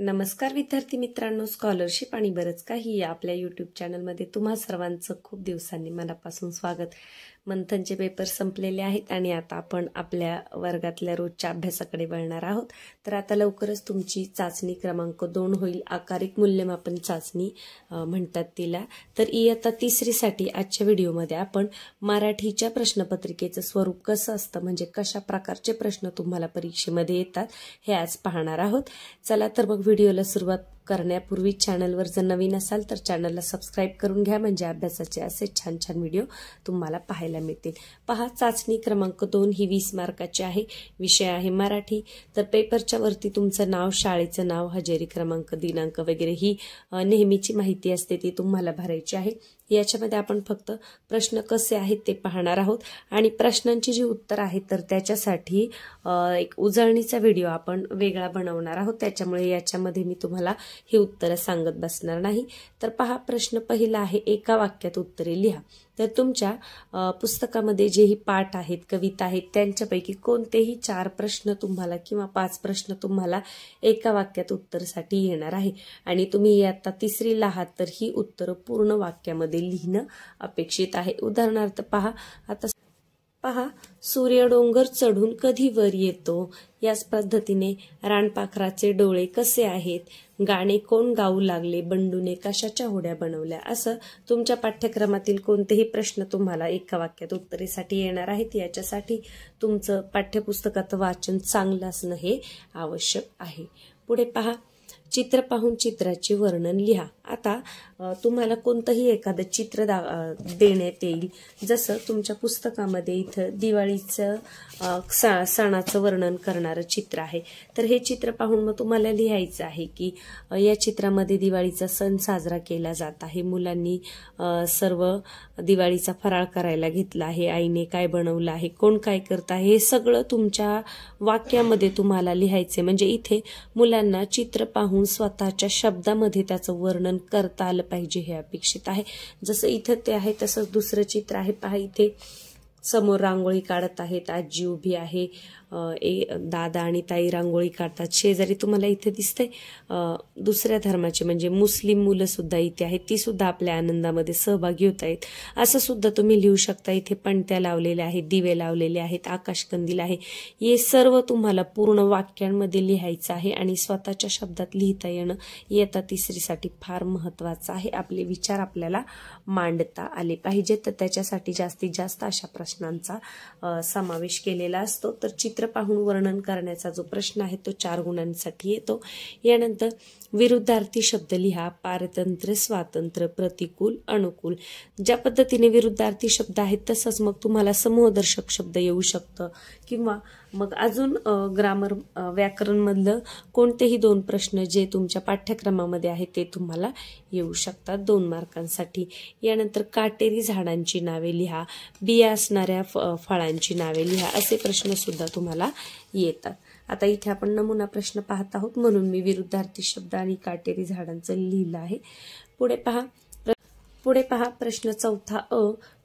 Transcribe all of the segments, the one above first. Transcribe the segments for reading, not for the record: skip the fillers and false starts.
नमस्कार विद्यार्थी मित्रांनो, स्कॉलरशिप आणि बरंच काही या आपल्या यूट्यूब चॅनलमध्ये तुम्हा सर्वांचं खूप दिवसांनी मनापासून स्वागत। मंथनचे पेपर संपलेले आहेत आणि आता आपण आपल्या वर्गातल्या रोजच्या अभ्यासाकडे वळणार आहोत। तर आता लवकरच तुमची चाचणी क्रमांक 2 होईल, आकारिक मूल्यमापन चाचणी म्हणतात तिला। तर इयत्ता 3री साठी आजच्या व्हिडिओमध्ये आपण मराठीच्या प्रश्नपत्रिकेचं स्वरूप कसं असतं, म्हणजे कशा प्रकारचे प्रश्न तुम्हाला परीक्षेमध्ये येतात हे आज पाहणार आहोत। चला तर मग व्हिडिओला सुरुवात करण्यापूर्वी चॅनलवर जर नवीन असाल तर चॅनलला सबस्क्राइब करून घ्या, म्हणजे अभ्यासाचे असे छान छान व्हिडिओ तुम्हाला पाहायला मिळतील। पहा, चाचणी क्रमांक 2 ही 20 मार्काची आहे, विषय आहे मराठी। तर पेपरच्या वरती तुमचं नाव, शाळेचं नाव, हजेरी क्रमांक, दिनांक वगैरे ही नेहमीची माहिती असते, ती तुम्हाला भरायची आहे। याच्यामध्ये आपण फक्त प्रश्न कसे आहेत ते पाहणार आहोत आणि प्रश्नांची जी उत्तर आहेत तर त्याच्यासाठी एक उजळणीचा व्हिडिओ आपण वेगळा बनवणार आहोत, त्याच्यामुळे याच्यामध्ये मी तुम्हाला ही उत्तरे सांगत बसणार नाही। तर पहा, प्रश्न पहिला आहे, एका वाक्यात उत्तरे लिहा। तर तुमच्या पुस्तकामध्ये जेही पाठ आहेत, कविता आहेत, त्यांच्यापैकी कोणतेही 4 प्रश्न तुम्हाला किंवा 5 प्रश्न तुम्हाला एका वाक्यात उत्तरासाठी येणार आहे आणि तुम्ही आता 3रीला आहात तर ही उत्तरं पूर्ण वाक्यामध्ये लिहिणं अपेक्षित आहे। उदाहरणार्थ पहा, आता पहा, सूर्य डोंगर चढून कधी वर येतो, याच पद्धतीने रानपाखराचे डोळे कसे आहेत, गाणे कोण गाऊ लागले, बंडूने कशाच्या होड्या बनवल्या, असं तुमच्या पाठ्यक्रमातील कोणतेही प्रश्न तुम्हाला एका वाक्यात उत्तरेसाठी येणार आहेत। याच्यासाठी तुमचं पाठ्यपुस्तकाचं वाचन चांगलं असणं हे आवश्यक आहे। पुढे पहा, चित्र पाहून चित्राचे वर्णन लिहा। आता तुम्हाला कोणतंही एखादं चित्र देण्यात येईल, जसं तुमच्या पुस्तकामध्ये इथं दिवाळीचं सणाचं वर्णन करणारं चित्र आहे। तर हे चित्र पाहून मग तुम्हाला लिहायचं आहे की या चित्रामध्ये दिवाळीचा सण साजरा केला जात आहे, मुलांनी सर्व दिवाळीचा फराळ करायला घेतला आहे, आईने काय बनवलं आहे, कोण काय करत आहे, हे सगळं तुमच्या वाक्यामध्ये तुम्हाला लिहायचे। म्हणजे इथे मुलांना चित्र पाहून स्वतःच्या शब्दामध्ये त्याचं वर्णन करता आलं पाहिजे हे अपेक्षित आहे। जसं इथं ते आहे तसंच दुसरं चित्र आहे। पहा, इथे समोर रांगोळी काढत आहेत, आजी उभी आहे, दादा आणि ताई रांगोळी काढतात, शेजारी तुम्हाला इथे दिसतंय दुसऱ्या धर्माचे म्हणजे मुस्लिम मुलं सुद्धा इथे आहेत, ती सुद्धा आपल्या आनंदामध्ये सहभागी होत आहेत, असं सुद्धा तुम्ही लिहू शकता। इथे पणत्या लावलेल्या आहेत, दिवे लावलेले आहेत, आकाशकंदील आहे, हे सर्व तुम्हाला पूर्ण वाक्यांमध्ये लिहायचं आहे आणि स्वतःच्या शब्दात लिहिता येणं इयत्ता 3री साठी फार महत्वाचं आहे। आपले विचार आपल्याला मांडता आले पाहिजे, तर त्याच्यासाठी जास्तीत जास्त अशा प्रश्नांचा समावेश केलेला असतो। तर चित्र पाहून वर्णन करण्याचा जो प्रश्न आहे तो 4 गुणांसाठी येतो। यानंतर विरुद्धार्थी शब्द लिहा, पारतंत्र्य, स्वातंत्र्य, प्रतिकूल, अनुकूल। ज्या पद्धतीने विरुद्धार्थी शब्द आहेत तसंच मग तुम्हाला समूहदर्शक शब्द येऊ शकतं किंवा मग अजून ग्रामर व्याकरण मधलं कोणतेही 2 प्रश्न जे तुमच्या पाठ्यक्रमामध्ये आहेत ते तुम्हाला येऊ शकतात 2 मार्कांसाठी। यानंतर काटेरी झाडांची नावे लिहा, बिया असणाऱ्या फळांची नावे लिहा, असे प्रश्न सुद्धा तुम्हाला येतात। आता इथे आपण नमुना प्रश्न पाहत आहोत म्हणून मी विरुद्धार्थी शब्द आणि काटेरी झाडांचं लिहिलं आहे। पुढे पहा, प्रश्न चौथा अ,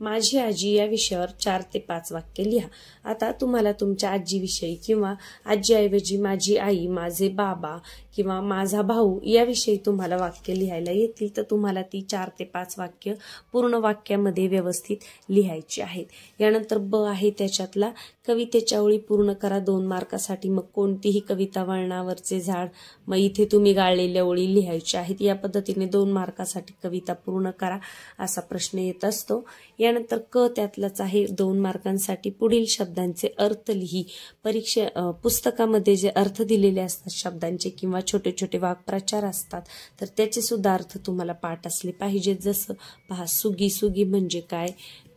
माझी आजी या विषयावर 4 ते 5 वाक्य लिहा। आता तुम्हाला तुमच्या आजीविषयी किंवा आजीऐवजी माझी आई, माझे बाबा किंवा माझा भाऊ याविषयी तुम्हाला वाक्य लिहायला येतील, तर तुम्हाला ती 4 ते 5 वाक्य पूर्ण वाक्यामध्ये व्यवस्थित लिहायची आहेत। यानंतर ब आहे, त्याच्यातला कवितेच्या ओळी पूर्ण करा 2 मार्कासाठी। मग कोणतीही कविता, वळणावरचे झाड, मग इथे तुम्ही गाळलेल्या ओळी लिहायच्या आहेत। या पद्धतीने 2 मार्कासाठी कविता पूर्ण करा असा प्रश्न येत असतो। यानंतर क त्यातलाच आहे 2 मार्कांसाठी, पुढील शब्दांचे अर्थ लिही। पुस्तकामध्ये जे अर्थ दिलेले असतात शब्दांचे किंवा छोटे छोटे वाक्प्रचार असतात तर त्याचे सुद्धा अर्थ तुम्हाला पाठ असले पाहिजे। जसं पहा, सुगी सुगी म्हणजे काय,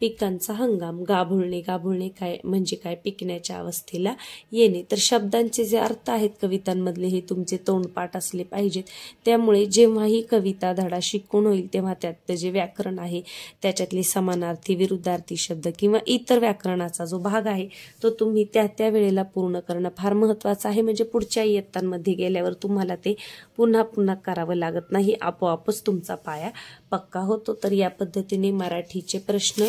पिकांचा हंगाम, गाभुळणे गाभुळणे काय म्हणजे काय, पिकण्याच्या अवस्थेला येणे। तर शब्दांचे जे अर्थ आहेत कवितांमधले हे तुमचे तोंडपाठ असले पाहिजेत। त्यामुळे जेव्हाही कविता धडा शिकून होईल तेव्हा त्यात जे व्याकरण आहे त्याच्यातले समानार्थी, विरुद्धार्थी शब्द किंवा इतर व्याकरणाचा जो भाग आहे तो तुम्ही त्या वेळेला पूर्ण करणं फार महत्वाचं आहे। म्हणजे पुढच्या इयत्तांमध्ये गेल्यावर तुम्हाला ते पुन्हा पुन्हा करावं लागत नाही, आपोआपच तुमचा पाया पक्का होतो। तर या पद्धतीने मराठीचे प्रश्न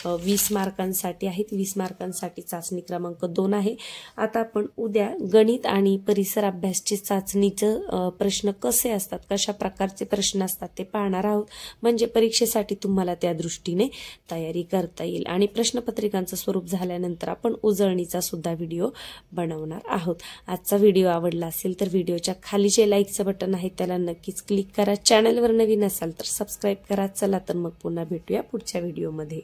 20 मार्कांसाठी आहेत. 20 मार्कांसाठी चाचणी क्रमांक 2 आहे. आता आपण उद्या गणित आणि परिसर अभ्यासची चाचणीचं प्रश्न कसे असतात, कशा प्रकारचे प्रश्न असतात ते पाहणार आहोत. म्हणजे परीक्षेसाठी तुम्हाला त्या दृष्टीने तयारी करता येईल. आणि प्रश्नपत्रिकांचं स्वरूप झाल्यानंतर आपण उजळणीचा सुद्धा व्हिडिओ बनवणार आहोत. आजचा व्हिडिओ आवडला असेल तर व्हिडिओच्या खाली जे लाईकचं बटन आहे त्याला नक्कीच क्लिक करा. चॅनलवर नवीन असाल तर सबस्क्राईब करा. चला तर मग पुन्हा भेटूया पुढच्या व्हिडिओमध्ये.